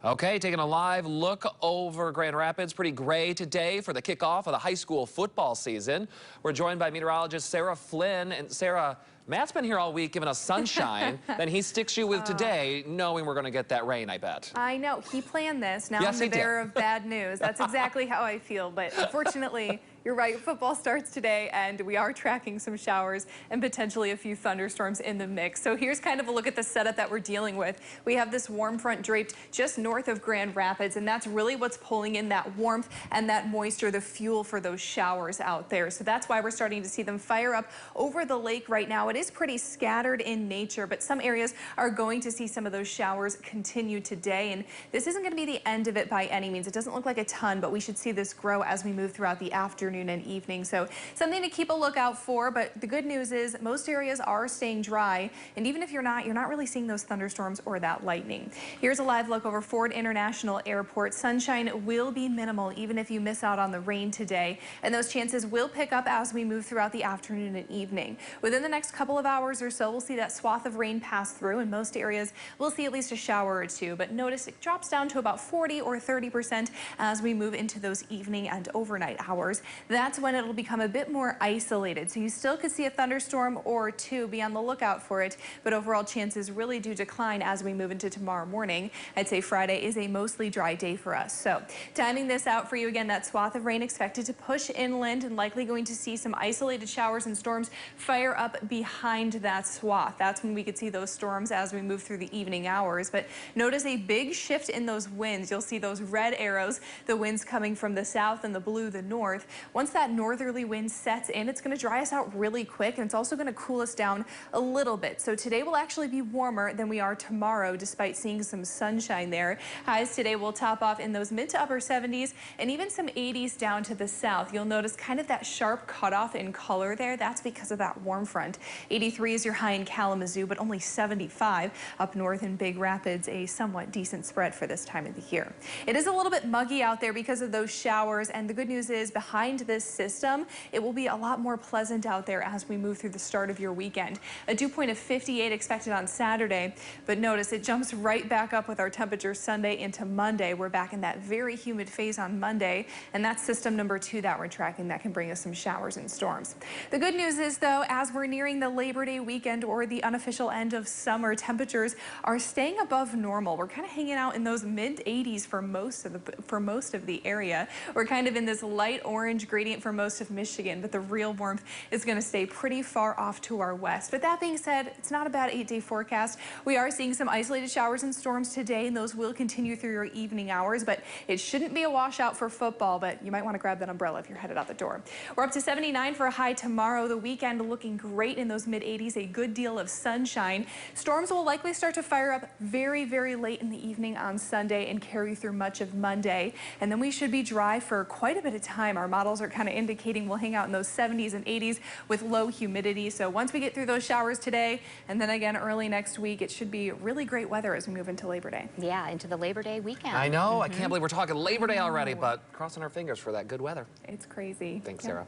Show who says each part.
Speaker 1: Okay, taking a live look over Grand Rapids. Pretty gray today for the kickoff of the high school football season. We're joined by meteorologist Sarah Flynn. And Sarah, Matt's been here all week giving us sunshine. Then he sticks you with today, knowing we're going to get that rain, I bet.
Speaker 2: I know. He planned this. Now
Speaker 1: Yes,
Speaker 2: I'm the bearer of bad news. That's exactly how I feel. But unfortunately, you're right. Football starts today, and we are tracking some showers and potentially a few thunderstorms in the mix. So here's kind of a look at the setup that we're dealing with. We have this warm front draped just north of Grand Rapids, and that's really what's pulling in that warmth and that moisture, the fuel for those showers out there. So that's why we're starting to see them fire up over the lake right now. It is pretty scattered in nature, but some areas are going to see some of those showers continue today. And this isn't going to be the end of it by any means. It doesn't look like a ton, but we should see this grow as we move throughout the afternoon and evening. So something to keep a lookout for. But the good news is most areas are staying dry. And even if you're not really seeing those thunderstorms or that lightning. Here's a live look over Ford International Airport. Sunshine will be minimal even if you miss out on the rain today. And those chances will pick up as we move throughout the afternoon and evening. Within the next couple of hours or so, we'll see that swath of rain pass through. In most areas, we'll see at least a shower or two. But notice it drops down to about 40 or 30% as we move into those evening and overnight hours. That's when it'll become a bit more isolated. So you still could see a thunderstorm or two. Be on the lookout for it. But overall chances really do decline as we move into tomorrow morning. I'd say Friday is a mostly dry day for us. So timing this out for you again, that swath of rain expected to push inland and likely going to see some isolated showers and storms fire up behind that swath. That's when we could see those storms as we move through the evening hours. But notice a big shift in those winds. You'll see those red arrows, the winds coming from the south and the blue, the north. Once that northerly wind sets in, it's going to dry us out really quick, and it's also going to cool us down a little bit. So today will actually be warmer than we are tomorrow, despite seeing some sunshine there. Highs today will top off in those mid to upper 70s and even some 80s down to the south. You'll notice kind of that sharp cutoff in color there. That's because of that warm front. 83 is your high in Kalamazoo, but only 75 up north in Big Rapids, a somewhat decent spread for this time of the year. It is a little bit muggy out there because of those showers, and the good news is behind this system, it will be a lot more pleasant out there as we move through the start of your weekend. A dew point of 58 expected on Saturday, but notice it jumps right back up with our temperatures Sunday into Monday. We're back in that very humid phase on Monday, and that's system number 2 that we're tracking that can bring us some showers and storms. The good news is, though, as we're nearing the Labor Day weekend or the unofficial end of summer, temperatures are staying above normal. We're kind of hanging out in those mid-80s for most of the area. We're kind of in this light orange gradient for most of Michigan, but the real warmth is going to stay pretty far off to our west. But that being said, it's not a bad 8-day forecast. We are seeing some isolated showers and storms today, and those will continue through your evening hours, but it shouldn't be a washout for football, but you might want to grab that umbrella if you're headed out the door. We're up to 79 for a high tomorrow. The weekend looking great in those mid-80s, a good deal of sunshine. Storms will likely start to fire up very, very late in the evening on Sunday and carry through much of Monday, and then we should be dry for quite a bit of time. Our models are kind of indicating we'll hang out in those 70s and 80s with low humidity. So once we get through those showers today and then again early next week, it should be really great weather as we move into Labor Day.
Speaker 3: Yeah, into the Labor Day weekend.
Speaker 1: I know. I can't believe we're talking Labor Day already, but crossing our fingers for that good weather.
Speaker 2: It's crazy.
Speaker 1: Thanks, Sarah.